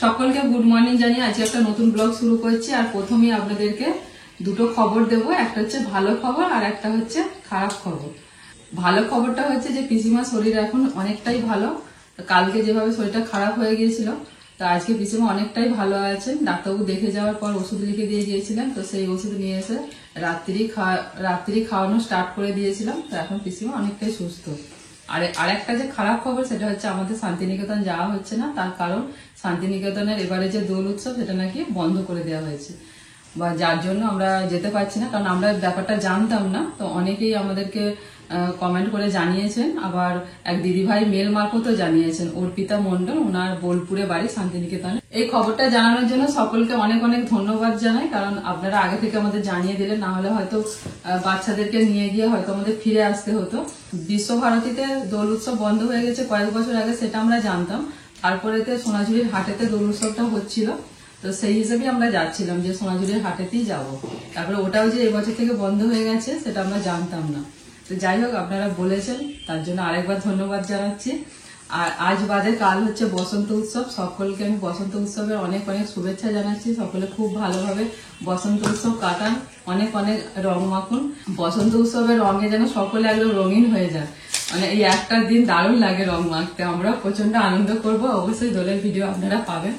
সকলকে good morning জানিয়ে আজকে একটা নতুন ব্লগ শুরু করছি। আর প্রথমেই আপনাদেরকে দুটো খবর দেব, একটা হচ্ছে ভালো খবর আর একটা হচ্ছে খারাপ খবর। ভালো খবরটা হচ্ছে যে পিসিমার শরীর এখন অনেকটাই ভালো। কালকে যেভাবে শরীরটা খারাপ হয়ে গিয়েছিল, তো আজকে পিসিমা অনেকটাই ভালো আছেন। ডাক্তারবাবু দেখে যাওয়ার পর ওষুধ লিখে দিয়ে গিয়েছিলেন, তো সেই ওষুধ নিয়ে এসে রাত্রি খাওয়ানো স্টার্ট করে দিয়েছিলাম। তো এখন পিসিমা অনেকটাই সুস্থ। আর একটা যে খারাপ খবর সেটা হচ্ছে আমাদের শান্তিনিকেতন যাওয়া হচ্ছে না, তার কারণ শান্তিনিকেতনের এবারে যে দোল উৎসব সেটা নাকি বন্ধ করে দেওয়া হয়েছে, বা যার জন্য আমরা যেতে পারছি না। কারণ আমরা ব্যাপারটা জানতাম না, তো অনেকেই আমাদেরকে কমেন্ট করে জানিয়েছেন। আবার এক দিদিভাই মেল মারফতও জানিয়েছেন, অর্পিতা মন্ডল, ওনার বোলপুরে বাড়ি শান্তিনিকেতনে। এই খবরটা জানানোর জন্য সকলকে অনেক অনেক ধন্যবাদ জানাই, কারণ আপনারা আগে থেকে আমাদের জানিয়ে দিলেন, না হলে হয়তো বাচ্চাদেরকে নিয়ে গিয়ে হয়তো আমাদের ফিরে আসতে হতো। বিশ্বভারতীতে দোল উৎসব বন্ধ হয়ে গেছে কয়েক বছর আগে, সেটা আমরা জানতাম। তারপরেতে সোনাঝুরির হাটেতে দোল উৎসবটা হচ্ছিল, তো সেই হিসেবে আমরা যাচ্ছিলাম যে সোনাঝুরির হাটেতেই যাব। তারপরে ওটাও যে এবছর থেকে বন্ধ হয়ে গেছে সেটা আমরা জানতাম না। তো যাই হোক, আপনারা বলেছেন তার জন্য আরেকবার ধন্যবাদ জানাচ্ছি। আর আজ বাদে কাল হচ্ছে বসন্ত উৎসব। সকলকে আমি বসন্ত উৎসবের অনেক অনেক শুভেচ্ছা জানাচ্ছি। সকলে খুব ভালোভাবে বসন্ত উৎসব কাটান, অনেক অনেক রং মাখুন। বসন্ত উৎসবের রঙে যেন সকলে একদম রঙিন হয়ে যায়। মানে এই একটা দিন দারুণ লাগে রং মাখতে। আমরা প্রচন্ড আনন্দ করব। অবশ্যই দোলের ভিডিও আপনারা পাবেন।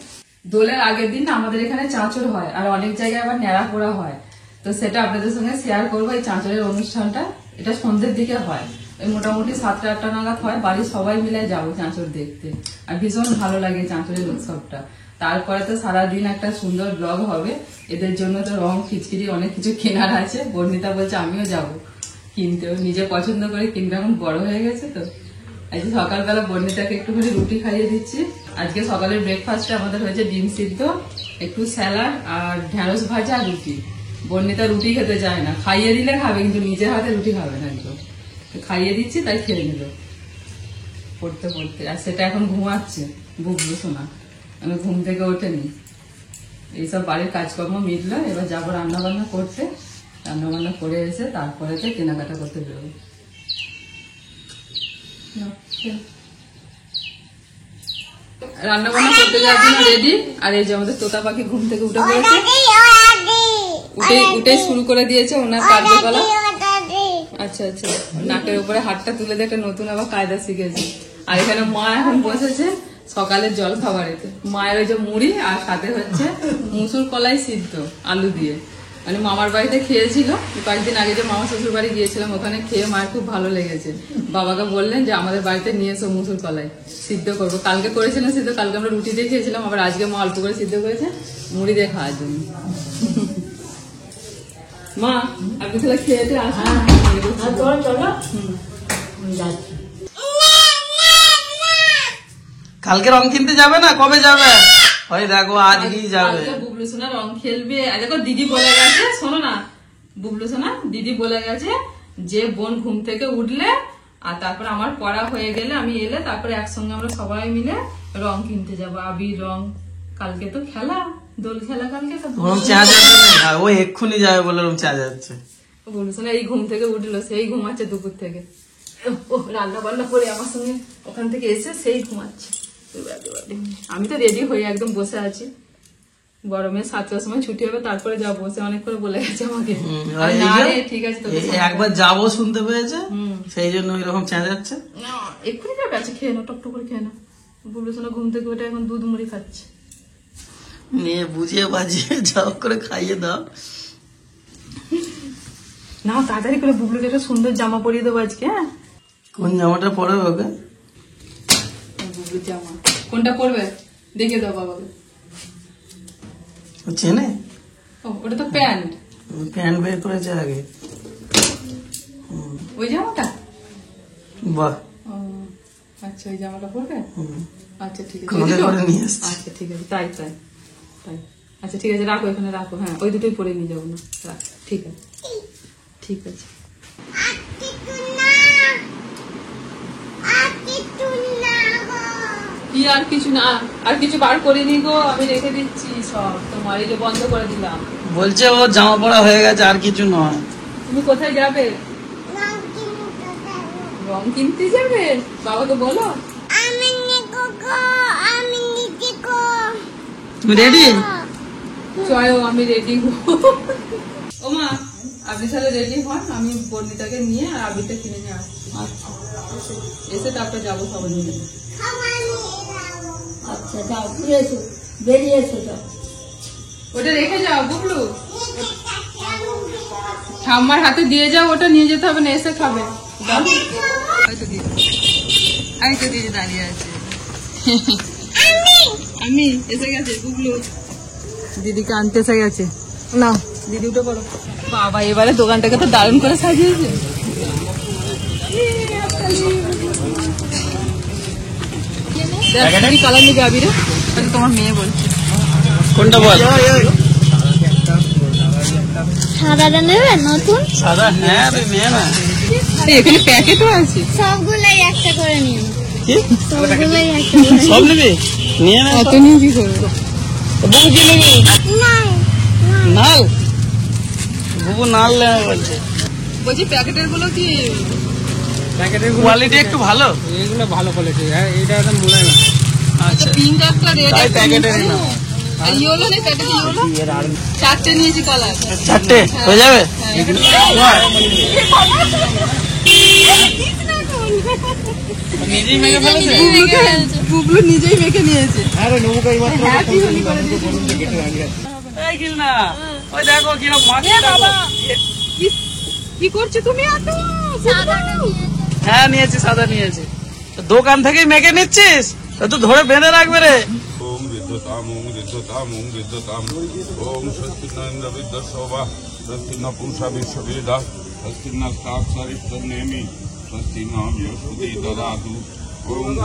দোলের আগের দিন আমাদের এখানে চাঁচর হয়, আর অনেক জায়গায় আবার ন্যাড়া পোড়া হয়। তো সেটা আপনাদের সঙ্গে শেয়ার করবো। এই চাঁচরের অনুষ্ঠানটা এটা সন্ধ্যের দিকে হয়, ওই মোটামুটি 7টা-8টা নাগাদ হয়। বাড়ির সবাই মিলে যাবো চাঁচর দেখতে, আর ভীষণ ভালো লাগে চাঁচরের উৎসবটা। তারপরে তো সারাদিন একটা সুন্দর ব্লগ হবে। এদের জন্য তো রং, খিচড়ি, অনেক কিছু কেনার আছে। বর্ণিতা বলছে আমিও যাবো কিনতেও, নিজে পছন্দ করে কিনতে, এখন বড় হয়ে গেছে। তো আজকে সকালবেলা বর্ণিতাকে একটুখানি রুটি খাইয়ে দিচ্ছি। আজকে সকালের ব্রেকফাস্টে আমাদের হয়েছে ডিম সিদ্ধ, একটু স্যালাড আর ঢেঁড়স ভাজা আর রুটি। বর্ণিতা রুটি খেতে চায় না, খাইয়ে দিলে খাবে কিন্তু নিজের হাতে রুটি খাবে না একদম। খাইয়ে দিচ্ছি, তাই খেয়ে নিল পড়তে পড়তে। আর সেটা এখন ঘুমাচ্ছে, বুবলু শোনা, মানে ঘুম থেকে ওঠেনি। এইসব বাড়ির কাজকর্ম মিটলো, এবার যাবো রান্না বান্না করতে। রান্না বান্না করে এসে তারপরে কেনাকাটা করতে বেরোবো। রান্না বান্না করতে যাওয়ার জন্য রেডি। আর এই যে আমাদের তোতা পাখি ঘুম থেকে উঠে পড়েছে, উঠে শুরু করে দিয়েছে ওনার কার্যকলাপ। আচ্ছা আচ্ছা, নাকের উপরে হাতটা তুলে দিয়ে একটা নতুন আবার কায়দা শিখেছে। আর এখানে মা এখন বসেছে সকালের জল খাবারেতে। মায়ের ওই যে মুড়ি আর সাথে হচ্ছে মুসুর কলাই সিদ্ধ আলু দিয়ে, মানে মামার বাড়িতে খেয়েছিল কয়েকদিন আগে, যে মামা শ্বশুর বাড়ি গিয়েছিলাম, ওখানে খেয়ে মায়ের খুব ভালো লেগেছে। বাবাকে বললেন যে আমাদের বাড়িতে নিয়ে এসো মুসুর কলাই, সিদ্ধ করবো। কালকে করেছিলাম সিদ্ধ, কালকে আমরা রুটি দিয়ে খেয়েছিলাম, আবার আজকে মা অল্প করে সিদ্ধ করেছে মুড়ি দিয়ে খাওয়ার জন্য। মা আপনি তাহলে খেয়েতে আসেন, কালকে রং কিনতে যাবে না? কবে যাবে? ওই দেখো আজকেই যাবে। বুবলু সোনা রং খেলবে। দেখো দিদি বলে গেছে, শোনো না বুবলু সোনা, দিদি বলে গেছে যে বোন ঘুম থেকে উঠলে আর তারপর আমার পড়া হয়ে গেলে, আমি এলে তারপরে একসঙ্গে আমরা সবাই মিলে রং কিনতে যাবো, আবির রং। কালকে তো খেলা, দোল খেলা কালকে। ও এক্ষুনি যাবে বলে রুম চা যাচ্ছে। বুবলু সোনা এই ঘুম থেকে উঠলো, সেই ঘুমাচ্ছে দুপুর থেকে। ও রান্না বান্না করে আমার সঙ্গে ওখান থেকে এসে সেই ঘুমাচ্ছে। আমি তো রেডি হয়ে একদম বসে আছি। গরমে 7টার সময় ছুটি হবে, তারপরে যাবো। বসে অনেক করে বলে গেছে আমাকে, ঠিক আছে একবার যাবো শুনতে পেয়েছে, সেই জন্য এরকম চেঁচাচ্ছে। এক্ষুনি যাবে, আছে খেয়ে নাও, টক করে খেয়ে নাও। বুবলু সোনা ঘুম থেকে ওটা এখন দুধ মুড়ি খাচ্ছে। নিয়ে বুঝিয়ে বাজিয়ে যাও করে খাইয়ে দাও না, তাড়াতাড়ি করে বুবলুকে একটা সুন্দর জামা পরিয়ে দেবো আজকে। হ্যাঁ, কোন জামাটা পরবে ওকে? বুবলুর জামা কোনটা পরবে দেখে দাও বাবাকে। চেনে? ওটা তো প্যান্ট। প্যান্ট বের করেছে আগে, ওই জামাটা। বাহ, আচ্ছা ওই জামাটা পরবে। আচ্ছা ঠিক আছে, আচ্ছা ঠিক আছে, তাই তাই তাই। আচ্ছা ঠিক আছে, রাখো এখানে রাখো। হ্যাঁ, ওই দুটোই পরে নিয়ে যাবো না, রাখ। ঠিক আছে ঠিক আছে। কি আর কিছু না, আর কিছু বার করিনি গো, আমি রেখে দিচ্ছি সব। তোমার এই যে বন্ধ করে দিলাম। বলছে ও জামা পরা হয়ে গেছে, আর কিছু নয়। তুমি কোথায় যাবে? রং কিনতে যাবে? বাবাকে বলো। তুমি রেডি? চলো আমি রেডি ও মা, আপনি তাহলে রেডি হন, আমি বর্ণিতাকে নিয়ে আর আবিরটা কিনে নিয়ে আসছি। এসে তারপরে যাবো সবাই মিলে। আচ্ছা যাও, ঘুরে এসো, বেরিয়ে এসো, যাও। ওটা রেখে যাও বুবলু, ঠাম্মার হাতে দিয়ে যাও, ওটা নিয়ে যেতে হবে না, এসে খাবে। আমি তো দিদি দাঁড়িয়ে আছে, আমি এসে গেছে বুবলু, দিদিকে আনতে এসে গেছে। নাও দিদি উঠে পড়ো। বাবা এবারে দোকানটাকে তো দারুণ করে সাজিয়েছে। কালার নিয়ে যাবি রে, তোমার মেয়ে বলছে। কোনটা বল? সাদাটা নেবে নতুন? সাদা? হ্যাঁ মেয়ে না, এখানে প্যাকেটও আছে। সবগুলাই একটা করে নিয়ে নাও। কি সবগুলাই একটা করে সব নিবি? নিয়ে না, অত নিয়ে কি করবো? বুবু কি নেবি? নাও। নাল? বুবু নাল নেবে বলছে। বলছি প্যাকেটের গুলো কি কোয়ালিটি একটু ভালো? এগুলো ভালো কোয়ালিটি, হ্যাঁ এটা একদম মোলায়েম আছে। আচ্ছা পিঙ্ক একটা রেড তাই একটা প্যাকেটেরই নাও। ইয়েলো নেই প্যাকেটে, ইয়েলো 4টে নিয়েছি কালার। 4টে হয়ে যাবে? নিজেই মেখে ফেলেছে? বুবলু নিজেই মেখে নিয়েছে। আরে নবুকা এইমাত্র হ্যাপি হোলি করে দিয়েছে। এই কিল না, ওই দেখো কিরকম মাছ। কি করছো তুমি? হ্যাঁ নিয়েছি, সাদা নিয়েছি। দোকান থেকেই মেখে নিচ্ছিস? তো ধরে বেঁধে রাখবে রে। ওম বিদ্যুতাম ওম বিদ্যুতাম ওম বিদ্যুতাম ওম স্বস্তি ইন্দ্র বিদ্যশোভা স্বস্তি ন পুরুষা বিশ্ববেদা স্বস্তি ন সাক্ষাৎ নেমি স্বস্তি ন বৃহস্পতি দদাতু ওম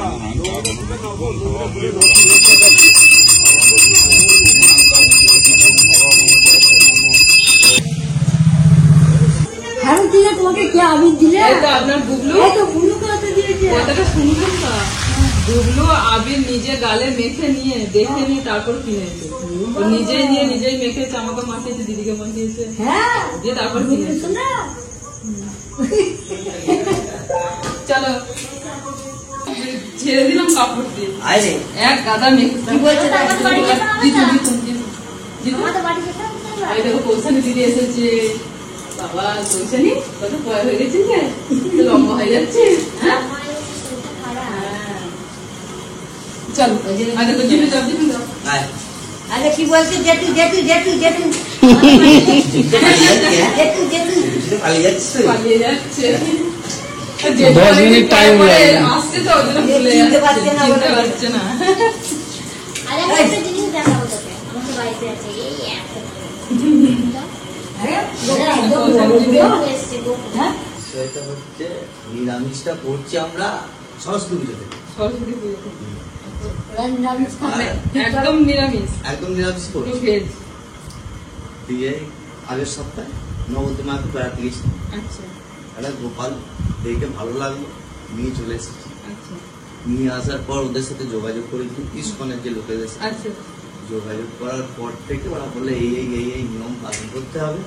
হ্যাঁ দিলে তোমাকে কে আবির দিলে? এই তো আপনার বুবলু, এই তো বুলু কাছে দিয়েছে। কথাটা শুনবেন না। বুবলু আবির নিজে গালে মেখে নিয়ে দেখে নিয়ে তারপর কিনেছে। ও নিজেই নিয়ে নিজেই মেখেছে, আমাকে মাখিয়েছে, দিদিকে মাখিয়েছে, হ্যাঁ দিয়ে তারপর কিনেছে। না চলো ছেড়ে দিলাম কাপড় দিয়ে, আরে এক গাদা মেখে। কি বলছে? জিতু এই দেখো কৌশানি দিদি এসেছে। বাবা কৌশানি কত পয় হয়ে গেছে, লম্বা হয়ে যাচ্ছে। হ্যাঁ চলো আগে তো জিতু যাও, জিতু যাও। আরে কি বলছে? জেঠু জেঠু জেঠু জেঠু জেঠু জেঠু পালিয়ে যাচ্ছে। 10 মিনিট টাইম লাগবে। আসছে তো ওই জন্য ভুলে চিনতে যাচ্ছে, পারছে না, চিনতে বলে। পারছে না। আরে একটা জিনিস দেখাবো তোকে, আমাদের বাড়িতে আছে এই একটা। আরে একদম বড় এসছে গো। হ্যাঁ সেটা হচ্ছে নিরামিষটা করছি আমরা সরস্বতী পুজো থেকে। সরস্বতী পুজো নিরামিষ খাবে। একদম নিরামিষ, একদম নিরামিষ পুরো করছি। ভেজ। দিয়ে আগের সপ্তাহে নবতী মাকে বেড়াতে গেছি, আচ্ছা একটা গোপাল দেখে ভালো লাগলো, নিয়ে চলে এসেছি। আচ্ছা নিয়ে আসার পর ওদের সাথে যোগাযোগ করেছি, ইস্কনের যে লোকেদের সাথে আচ্ছা যোগাযোগ করার পর থেকে ওরা বলে এই এই এই এই নিয়ম পালন করতে হবে,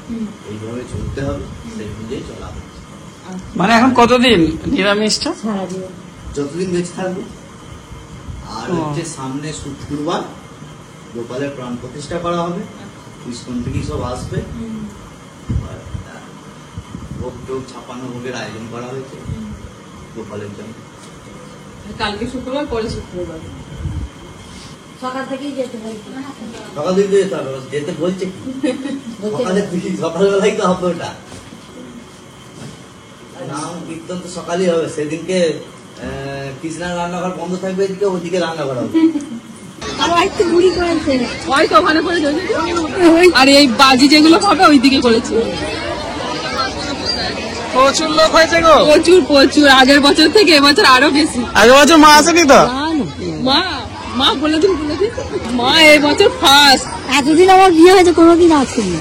এইভাবে চলতে হবে, সেই অনুযায়ী চলা হচ্ছে। মানে এখন কতদিন নিরামিষটা? সারা জীবন যতদিন বেঁচে থাকবো। আর ও। হচ্ছে সামনে শুক্রবার গোপালের প্রাণ প্রতিষ্ঠা করা হবে, ইস্কন থেকে সব আসবে। আর, ভোগ টোগ 56 ভোগের আয়োজন করা হয়েছে গোপালের জন্য। কালকে শুক্রবার, পরে শুক্রবার। সকাল থেকেই যেতে বলছি। সকাল দিকে যেতে হবে, যেতে বলছে কি? সকালে থেকে সকালবেলাই তো হবে ওটা। নাম কীর্তন তো সকালই হবে, সেদিনকে কৃষ্ণার রান্নাঘর বন্ধ থাকবে, এদিকে ওদিকে রান্নাঘর হবে। আমার একটু বুড়ি করেছে। ওই তো ওখানে করে দিয়েছে। আর এই বাজি যেগুলো খাবে ওইদিকে করেছে। প্রচুর লোক হয়েছে গো, প্রচুর প্রচুর, আগের বছর থেকে এবছর আরো বেশি। আগের বছর মা আসেনি তো? মা মা বলে দিন মা এই বছর ফার্স্ট। এতদিন আমার বিয়ে হয়েছে, কোনোদিন আসেনি।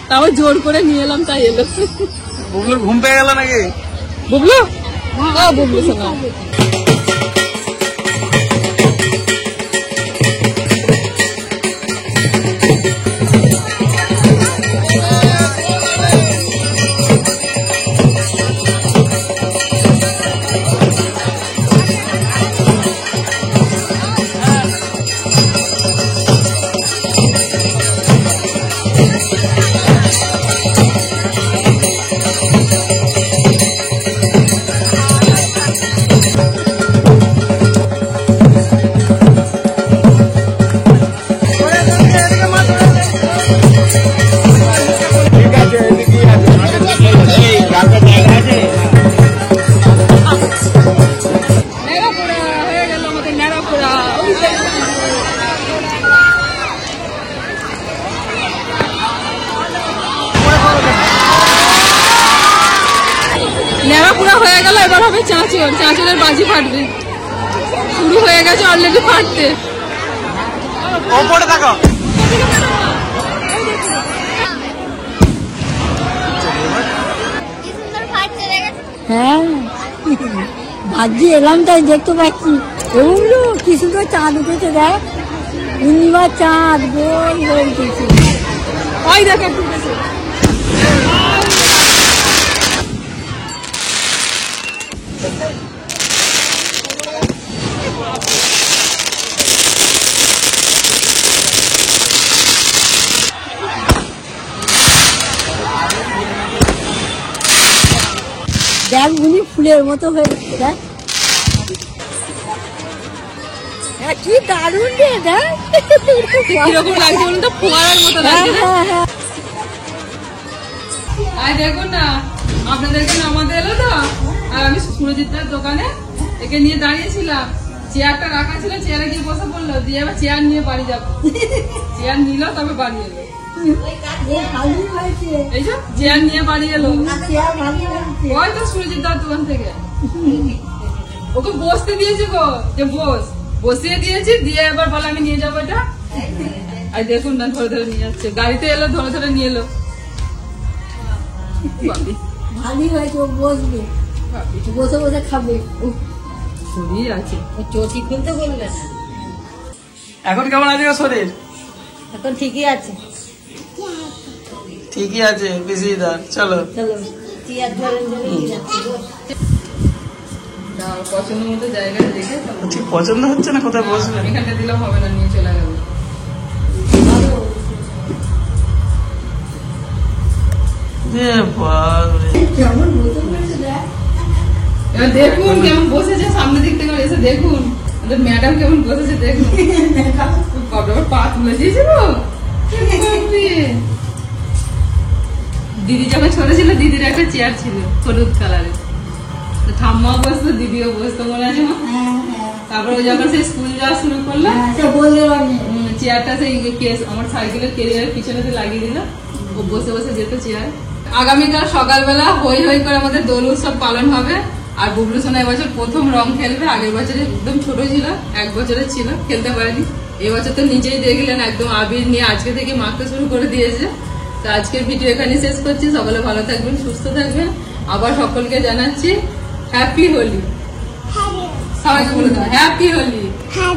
তাও জোর করে নিয়ে এলাম, তাই এলো। বুবলুর ঘুম পেয়ে গেল নাকি? বুবলু বুবলু শোনা। এবার হবে চাঁচল, চাঁচলের বাজি ফাটবে। শুরু হয়ে গেছে অলরেডি ফাটতে। ওপরে থাকো। কি সুন্দর ফাটছে দেখেছো? হ্যাঁ ভাগ্যে এলাম তাই দেখতে পাচ্ছি। ওগুলো কি সুন্দর চাঁদ উঠেছে দেখ, পূর্ণিমার চাঁদ গোল গোল উঠেছে। ওই দেখ একটু উঠেছে। দেখ উনি ফুলের মতো হয়েছে দেখ। হ্যাঁ, কি দারুণ রে দেখ। কিরকম লাগছে বলুন তো, ফোয়ারার মতো হ্যাঁ লাগছে না? হ্যাঁ হ্যাঁ আর দেখুন না, আপনাদেরকে নামাতে এলো তো, আর আমি সুরজিৎদার দোকানে একে নিয়ে দাঁড়িয়েছিলাম। চেয়ারটা রাখা ছিল, চেয়ারে গিয়ে বসে পড়লো, দিয়ে এবার চেয়ার নিয়ে বাড়ি যাবো। চেয়ার নিল তবে বাড়ি এলো। এ ভালোই হয়েছে, এই যে চেয়ার নিয়ে বাড়ি এলো, চেয়ার ভালোই হয়েছে। ওই তো সুরজিৎদার দোকান থেকে। ওকে বসতে দিয়েছি গো, যে বসিয়ে দিয়েছি, দিয়ে এবার বলে আমি নিয়ে যাবো এটা। আর দেখুন না, ধরে ধরে নিয়ে যাচ্ছে, গাড়িতে এলো, ধরে ধরে নিয়ে এলো। বাপরে, ভালোই হয়েছে, ও বসবে, বাপরে, বসে বসে খাবে। শরীর আছে। চটি খুলতে বলবে না, এখন কেমন আছে গো শরীর? এখন ঠিকই আছে। ঠিকই আছে পিসিদার, চলো। চলো চেয়ার ধরেন পছন্দ মতো জায়গাটা দেখে তারপর ঠিক পছন্দ হচ্ছে না, কোথায় বসবে? এখানটা দিলেও হবে না, নিয়ে চলে গেল। কেমন মতো করেছে দেখ। এবার দেখুন কেমন বসেছে, সামনে দিক থেকে এসে দেখুন আমাদের ম্যাডাম কেমন বসেছে দেখুন। বাবা পা তুলে দিয়েছে গো। দিদি যখন ছোট ছিল, দিদির একটা চেয়ার ছিল হলুদ কালারের, ঠাম্মাও বসতো, দিদিও বসতো, মনে আছে মা? তারপর ও যখন সেই স্কুল যাওয়া শুরু করলো, চেয়ারটা সেই আমার সাইকেলের কেরিয়ারের পিছনেতে লাগিয়ে দিল, ও বসে বসে যেত চেয়ার। আগামীকাল সকালবেলা হই হই করে আমাদের দোল উৎসব পালন হবে। আর বুবলু সোনা এবছর প্রথম রং খেলবে। আগের বছরে একদম ছোট ছিল, 1 বছরের ছিল, খেলতে পারেনি। এবছর তো নিজেই দেখলেন একদম আবির নিয়ে আজকে থেকে মাখতে শুরু করে দিয়েছে। তো আজকের ভিডিও এখানে শেষ করছি। সকলে ভালো থাকবেন, সুস্থ থাকবেন। আবার সকলকে জানাচ্ছি হ্যাপি হোলি। সবাইকে বলে দাও হ্যাপি হোলি। হ্যাঁ